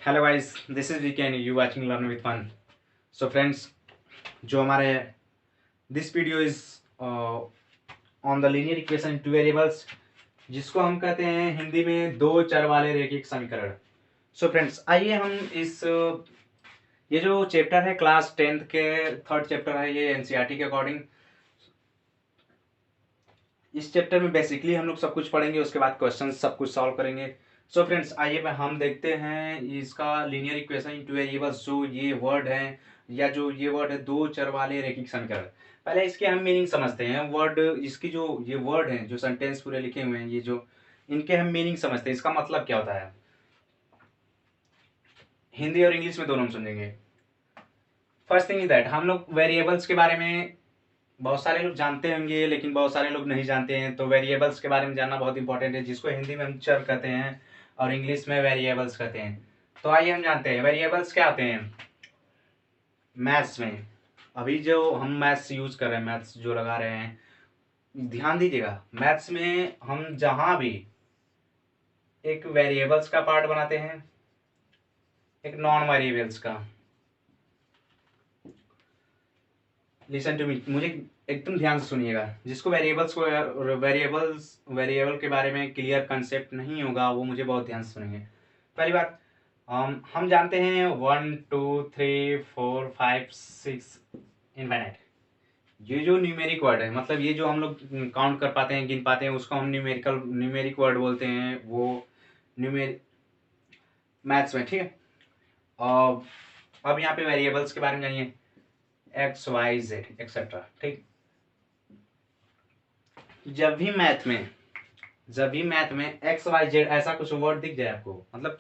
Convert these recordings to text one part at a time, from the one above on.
Hello guys, this is weekend you watching learn with fun. So friends, जो हमारे this video is on the linear equation two variables, जिसको हम कहते हैं हिंदी में दो चर वाले रैखिक समीकरण। सो फ्रेंड्स, आइए हम इस ये जो चैप्टर है क्लास 10th के थर्ड चैप्टर है, ये एनसीईआरटी के अकॉर्डिंग। इस चैप्टर में बेसिकली हम लोग सब कुछ पढ़ेंगे, उसके बाद क्वेश्चन सब कुछ सॉल्व करेंगे। सो फ्रेंड्स, आइए हम देखते हैं इसका लीनियर इक्वेशन इनटू वेरिएबल्स, जो ये वर्ड है या जो ये वर्ड है दो चर वाले रैखिक समीकरण। पहले इसके हम मीनिंग समझते हैं। वर्ड इसकी जो ये वर्ड है, जो सेंटेंस पूरे लिखे हुए हैं, ये जो इनके हम मीनिंग समझते हैं, इसका मतलब क्या होता है। हिंदी और इंग्लिश में दोनों हम समझेंगे। फर्स्ट थिंग इज दैट हम लोग वेरिएबल्स के बारे में बहुत सारे लोग जानते होंगे, लेकिन बहुत सारे लोग नहीं जानते हैं। तो वेरिएबल्स के बारे में जानना बहुत इंपॉर्टेंट है, जिसको हिंदी में हम चर कहते हैं और इंग्लिश में वेरिएबल्स कहते हैं। तो आइए हम जानते हैं वेरिएबल्स क्या होते हैं मैथ्स में। अभी जो हम मैथ्स यूज कर रहे हैं, मैथ्स जो लगा रहे हैं, ध्यान दीजिएगा। मैथ्स में हम जहां भी एक वेरिएबल्स का पार्ट बनाते हैं, एक नॉन वेरिएबल्स का। लिसन टू मी, मुझे एकदम ध्यान से सुनिएगा। जिसको वेरिएबल के बारे में क्लियर कंसेप्ट नहीं होगा, वो मुझे बहुत ध्यान से सुनेंगे। पहली बात, हम जानते हैं 1 2 3 4 5 6 इनफाइनाइट। ये जो न्यूमेरिक वर्ड है, मतलब ये जो हम लोग काउंट कर पाते हैं, गिन पाते हैं, उसको हम न्यूमेरिक वर्ड बोलते हैं। वो न्यूमेरिक मैथ्स में, ठीक है। और अब यहाँ पे वेरिएबल्स के बारे में जानिए, एक्स वाई जेड एक्सेट्रा, ठीक। जब भी मैथ में एक्स वाई जेड ऐसा कुछ वर्ड दिख जाए आपको, मतलब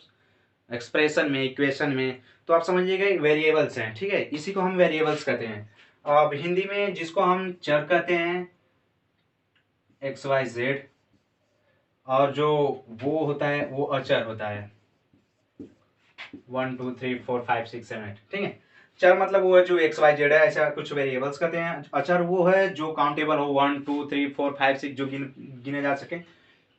एक्सप्रेशन में, इक्वेशन में, तो आप समझिएगा वेरिएबल्स हैं, ठीक है। इसी को हम वेरिएबल्स कहते हैं। अब हिंदी में जिसको हम चर कहते हैं, एक्स वाई जेड, और जो वो होता है वो अचर होता है, 1 2 3 4 5 6 7 8, ठीक है। चर मतलब वो है जो एक्स वाई जेड है, ऐसा कुछ वेरिएबल्स कहते हैं। अचर वो है जो काउंटेबल हो, 1 2 3 4 5 6, जो गिने जा सके,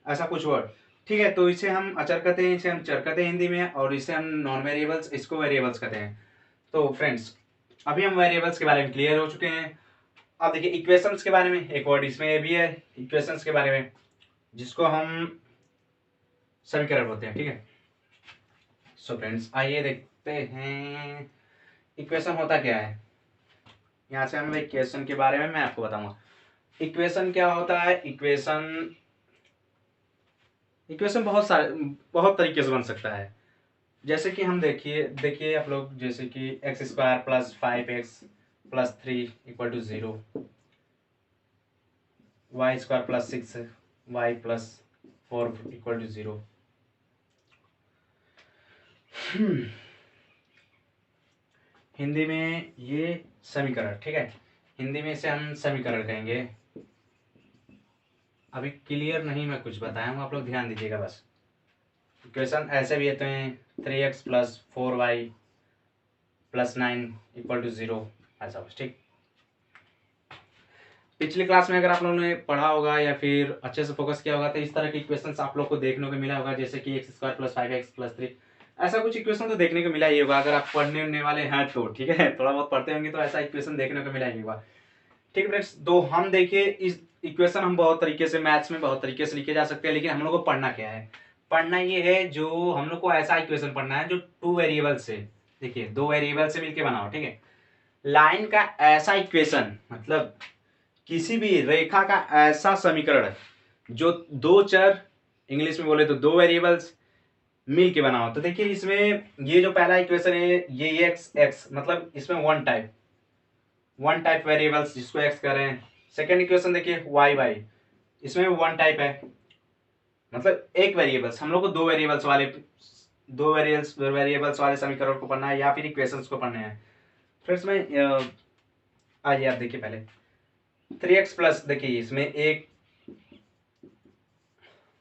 ऐसा कुछ वर्ड, ठीक है। तो इसे हम अचर कहते हैं, इसे हम चर कहते हैं हिंदी में, और इसे हम नॉन वेरिएबल्स, इसको वेरिएबल्स कहते हैं। तो फ्रेंड्स, अभी हम वेरिएबल्स के बारे में क्लियर हो चुके हैं। अब देखिए इक्वेशंस के बारे में एक वर्ड इसमें भी है, इक्वेशंस के बारे में, जिसको हम समीकरण बोलते हैं, ठीक है। सो फ्रेंड्स, आइए देखते हैं इक्वेशन होता क्या है। यहाँ से हम इक्वेशन के बारे में मैं आपको बताऊंगा। इक्वेशन क्या होता है। इक्वेशन बहुत तरीके से बन सकता है। जैसे कि हम देखिए आप लोग, जैसे कि x square plus 5x plus 3 equal to 0, y square plus 6y plus 4 equal to 0। Hindi में ये समीकरण, ठीक है। हिंदी में इसे हम समीकरण कहेंगे। अभी क्लियर नहीं मैं कुछ बताया हूँ, आप लोग ध्यान दीजिएगा बस। इक्वेशन ऐसे भी होते हैं, 3x plus 4y plus 9 equal to 0, ऐसा बस, ठीक। पिछली क्लास में अगर आप लोगों ने पढ़ा होगा या फिर अच्छे से फोकस किया होगा, तो इस तरह के इक्वेशंस आप लोग को देखने को मिला होगा, जैसे कि x square plus 5x plus 3, ऐसा कुछ इक्वेशन तो देखने को मिला ही होगा। अगर आप पढ़ने उड़ने वाले हैं तो ठीक है, थोड़ा बहुत पढ़ते होंगे तो ऐसा इक्वेशन देखने को मिला ही होगा, ठीक है फ्रेंड्स। तो हम देखिए इस इक्वेशन हम बहुत तरीके से मैथ्स में बहुत तरीके से लिखे जा सकते हैं, लेकिन हम लोग को पढ़ना क्या है। पढ़ना ये है, जो हम लोग को ऐसा इक्वेशन पढ़ना है जो टू वेरिएबल से, देखिए दो वेरिएबल से मिलकर बनाओ, ठीक है। लाइन का ऐसा इक्वेशन, मतलब किसी भी रेखा का ऐसा समीकरण जो दो चर, इंग्लिश में बोले तो दो वेरिएबल्स मिल के बनाओ। तो देखिए इसमें ये जो पहला इक्वेशन है, ये एक्स एक्स, मतलब इसमें वन टाइप वेरिएबल्स जिसको एक्स कर रहे हैं। सेकेंड इक्वेशन देखिए वाई वाई, इसमें वन टाइप है, मतलब एक वेरिएबल्स। हम लोग को दो वेरिएबल्स वाले समीकरण को पढ़ना है या फिर इक्वेशंस को पढ़ना है। फिर इसमें आइए आप देखिए पहले 3x प्लस, देखिए इसमें एक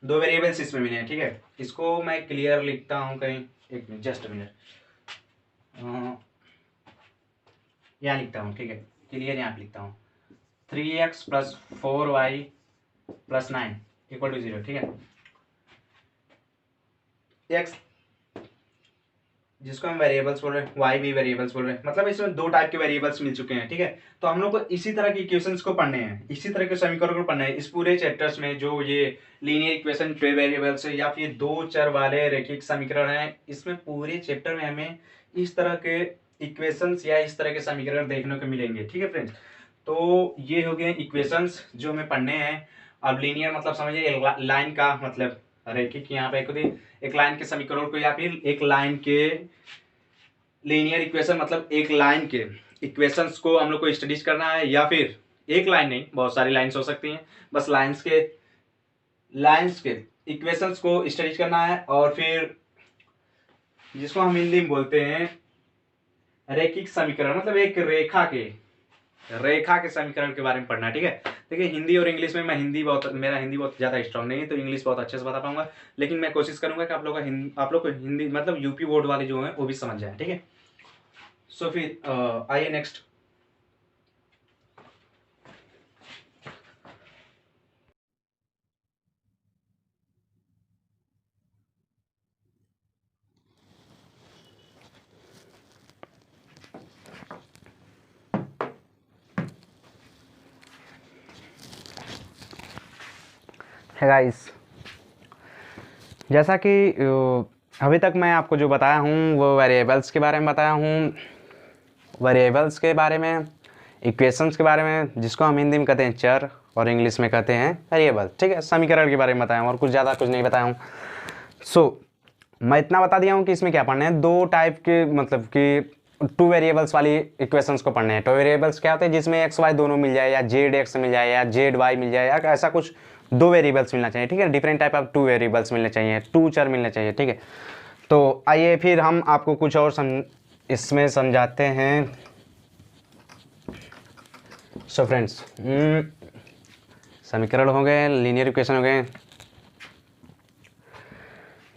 दो वेरिएबल्स इसमें मिले हैं, ठीक है। इसको मैं क्लियर लिखता हूं कहीं, एक मिनट, जस्ट मिनट, यहाँ लिखता हूँ, ठीक है। क्लियर यहाँ पे लिखता हूँ, 3x plus 4y plus 9 equal to 0, ठीक है। x जिसको हम वेरिएबल्स बोल रहे हैं, वाई भी वेरिएबल्स बोल रहे हैं, मतलब इसमें दो टाइप के वेरिएबल्स मिल चुके हैं, ठीक है। तो हम लोग को इसी तरह की इक्वेशंस को पढ़ने हैं, इसी तरह के समीकरण को पढ़ना है इस पूरे चैप्टर्स में। जो ये लीनियर इक्वेशन, टू वेरिएबल्स या फिर दो चर वाले रैखिक समीकरण है, इसमें पूरे चैप्टर में हमें इस तरह के इक्वेशंस या इस तरह के समीकरण देखने को मिलेंगे, ठीक है फ्रेंड्स। तो ये हो गए इक्वेशंस जो हमें पढ़ने हैं। अब लीनियर मतलब समझिए लाइन का मतलब रैखिक, यहाँ पे खुद एक लाइन के समीकरण को या फिर एक लाइन के लीनियर इक्वेशन मतलब एक लाइन के इक्वेशंस को हम लोग को स्टडीज करना है, या फिर एक लाइन नहीं, बहुत सारी लाइन्स हो सकती हैं, बस लाइन्स के इक्वेशंस को स्टडीज करना है। और फिर जिसको हम हिंदी में बोलते हैं रैखिक समीकरण, मतलब एक रेखा के समीकरण के बारे में पढ़ना है, ठीक है। देखिए हिंदी और इंग्लिश में मैं मेरा हिंदी बहुत ज़्यादा स्ट्रांग नहीं है, तो इंग्लिश बहुत अच्छे से बता पाऊंगा, लेकिन मैं कोशिश करूंगा कि आप लोग को हिंदी मतलब यूपी बोर्ड वाले जो हैं वो भी समझ जाए, ठीक है। सो फिर आइए नेक्स्ट। है गाइस, जैसा कि अभी तक मैं आपको जो बताया हूँ वो वेरिएबल्स के बारे में बताया हूँ, वेरिएबल्स के बारे में, इक्वेशंस के बारे में, जिसको हम हिंदी में कहते हैं चर और इंग्लिश में कहते हैं वेरिएबल, ठीक है। समीकरण के बारे में बताया हूँ और कुछ ज़्यादा कुछ नहीं बताया हूँ। मैं इतना बता दिया हूँ कि इसमें क्या पढ़ना है, दो टाइप के मतलब कि टू वेरिएबल्स वाली इक्वेशंस को पढ़ने हैं। टू वेरिएबल्स क्या होते हैं, जिसमें एक्स वाई दोनों मिल जाए, या जेड एक्स मिल जाए, या जेड वाई मिल जाए, या ऐसा कुछ दो वेरिएबल्स मिलना चाहिए, ठीक है। Different type of two variables मिलने चाहिए, टू चर मिलने चाहिए, ठीक है। तो आइए फिर हम आपको कुछ और इसमें समझाते हैं। सो फ्रेंड्स, समीकरण हो गए, लीनियर इक्वेशन हो गए,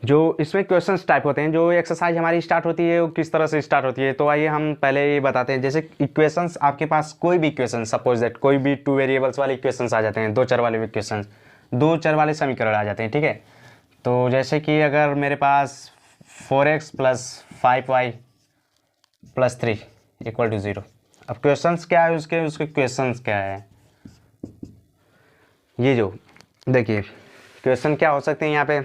जो इसमें क्वेश्चंस टाइप होते हैं। जो एक्सरसाइज हमारी स्टार्ट होती है वो किस तरह से स्टार्ट होती है, तो आइए हम पहले ये बताते हैं। जैसे इक्वेशंस, आपके पास कोई भी इक्वेशन, सपोज दैट कोई भी टू वेरिएबल्स वाले इक्वेशंस आ जाते हैं, दो चर वाले इक्वेशंस, दो चर वाले समीकरण आ जाते हैं, ठीक है। तो जैसे कि अगर मेरे पास 4x + 5y + 3 = 0, अब क्वेश्चंस क्या है उसके क्वेश्चंस क्या है, ये जो देखिए क्वेश्चन क्या हो सकते हैं यहाँ पे,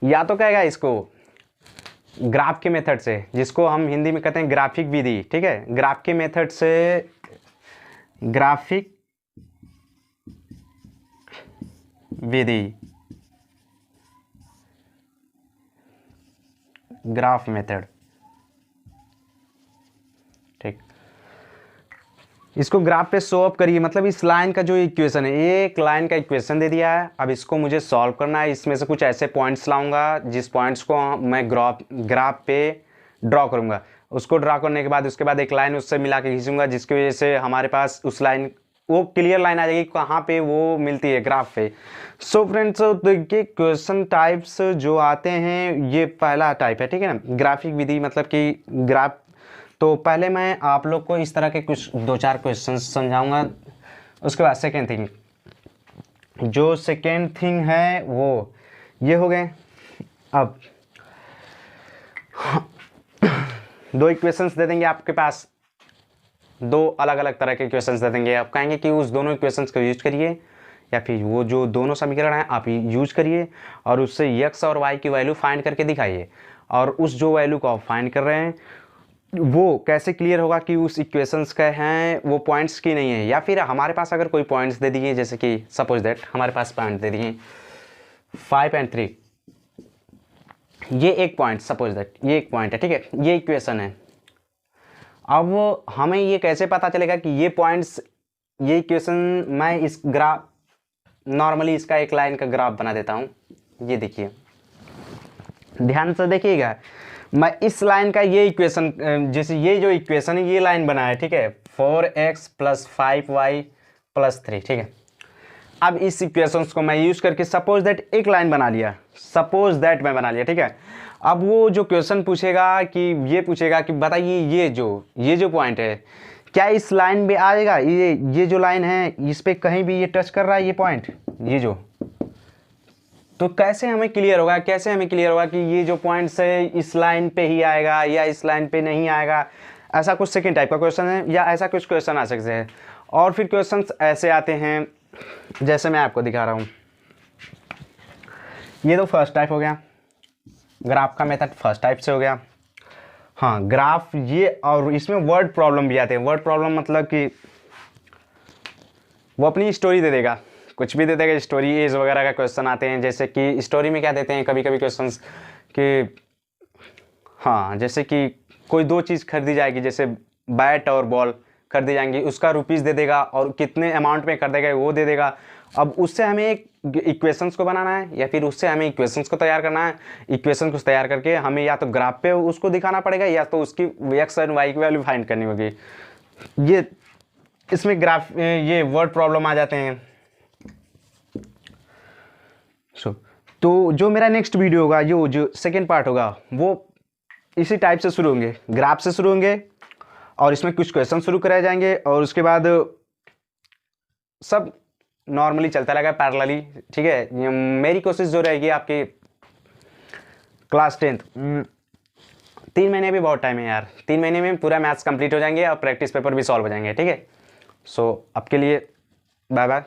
या तो कहेगा इसको ग्राफ के मेथड से, जिसको हम हिंदी में कहते हैं ग्राफिक विधि, ठीक है। ग्राफ के मेथड से, ग्राफिक विधि, ग्राफ मेथड, ठीक। इसको ग्राफ पे शो अप करिए, मतलब इस लाइन का जो इक्वेशन है, एक लाइन का इक्वेशन दे दिया है, अब इसको मुझे सॉल्व करना है। इसमें से कुछ ऐसे पॉइंट्स लाऊंगा जिस पॉइंट्स को मैं ग्राफ पे ड्रॉ करूंगा। उसको ड्रॉ करने के बाद उसके बाद एक लाइन उससे मिला के खींचूंगा, जिसकी वजह से हमारे पास उस लाइन, वो क्लियर लाइन आ जाएगी कहाँ पे वो मिलती है, ग्राफ पे। सो फ्रेंड्स, देखिए क्वेश्चन टाइप्स जो आते हैं, ये पहला टाइप है, ठीक है ना, ग्राफिक विधि, मतलब कि ग्राफ। तो पहले मैं आप लोग को इस तरह के कुछ दो चार क्वेश्चन समझाऊंगा। उसके बाद सेकेंड थिंग, जो सेकेंड थिंग है वो ये हो गए। अब दो इक्वेशंस दे देंगे आपके पास, दो अलग अलग तरह के इक्वेशंस दे देंगे। आप कहेंगे कि उस दोनों इक्वेशंस को यूज करिए, या फिर वो जो दोनों समीकरण हैं आप यूज करिए, और उससे x और y की वैल्यू फाइंड करके दिखाइए। और उस जो वैल्यू को आप फाइंड कर रहे हैं वो कैसे क्लियर होगा कि उस इक्वेशंस का हैं, वो पॉइंट्स की नहीं है। या फिर हमारे पास अगर कोई पॉइंट्स दे दिए, जैसे कि सपोज दैट हमारे पास पॉइंट दे दिए 5 और 3, ये एक पॉइंट, सपोज दैट ये एक पॉइंट है, ठीक है, ये इक्वेशन है। अब हमें ये कैसे पता चलेगा कि ये पॉइंट्स, ये इक्वेशन, मैं इस ग्राफ, नॉर्मली इसका एक लाइन का ग्राफ बना देता हूँ। ये देखिए, ध्यान से देखिएगा, मैं इस लाइन का ये इक्वेशन, जैसे ये जो इक्वेशन है ये लाइन बना है, ठीक है, 4x + 5y + 3, ठीक है। अब इस इक्वेशंस को मैं यूज करके सपोज दैट एक लाइन बना लिया, सपोज दैट मैं बना लिया, ठीक है। अब वो जो क्वेश्चन पूछेगा कि ये पूछेगा कि बताइए ये जो पॉइंट है क्या इस लाइन में आएगा, ये जो लाइन है इस पे कहीं भी ये टच कर रहा है ये पॉइंट, ये जो, तो कैसे हमें क्लियर होगा, कैसे हमें क्लियर होगा कि ये जो पॉइंट्स है इस लाइन पे ही आएगा या इस लाइन पे नहीं आएगा। ऐसा कुछ सेकंड टाइप का क्वेश्चन है या ऐसा कुछ क्वेश्चन आ सकते हैं। और फिर क्वेश्चंस ऐसे आते हैं जैसे मैं आपको दिखा रहा हूँ। ये तो फर्स्ट टाइप हो गया, ग्राफ का मेथड फर्स्ट टाइप से हो गया। हाँ ग्राफ ये, और इसमें वर्ड प्रॉब्लम भी आते हैं। वर्ड प्रॉब्लम मतलब कि वो अपनी स्टोरी दे देगा, कुछ भी दे देगा, स्टोरी एज वगैरह का क्वेश्चन आते हैं। जैसे कि स्टोरी में क्या देते हैं कभी कभी क्वेश्चंस कि हाँ जैसे कि कोई दो चीज़ खरीदी जाएगी, जैसे बैट और बॉल खरीदी जाएंगी, उसका रुपीज़ दे देगा और कितने अमाउंट में कर देगा वो दे देगा। अब उससे हमें एक इक्वेशंस को बनाना है या फिर उससे हमें इक्वेशंस को तैयार करना है। इक्वेशन को तैयार करके हमें या तो ग्राफ पे उसको दिखाना पड़ेगा या तो उसकी एक्स एंड वाई की वैल्यू फाइंड करनी होगी। ये इसमें ग्राफ ये वर्ड प्रॉब्लम आ जाते हैं। तो जो मेरा नेक्स्ट वीडियो होगा, जो सेकेंड पार्ट होगा, वो इसी टाइप से शुरू होंगे, ग्राफ से शुरू होंगे और इसमें कुछ क्वेश्चन शुरू कराए जाएंगे और उसके बाद सब नॉर्मली चलता रहेगा पैरेलली। ठीक है, मेरी कोशिश जो रहेगी आपकी क्लास 10th, 3 महीने भी बहुत टाइम है यार, 3 महीने में पूरा मैथ्स कंप्लीट हो जाएंगे और प्रैक्टिस पेपर भी सॉल्व हो जाएंगे। ठीक है, सो अब के लिए बाय बाय।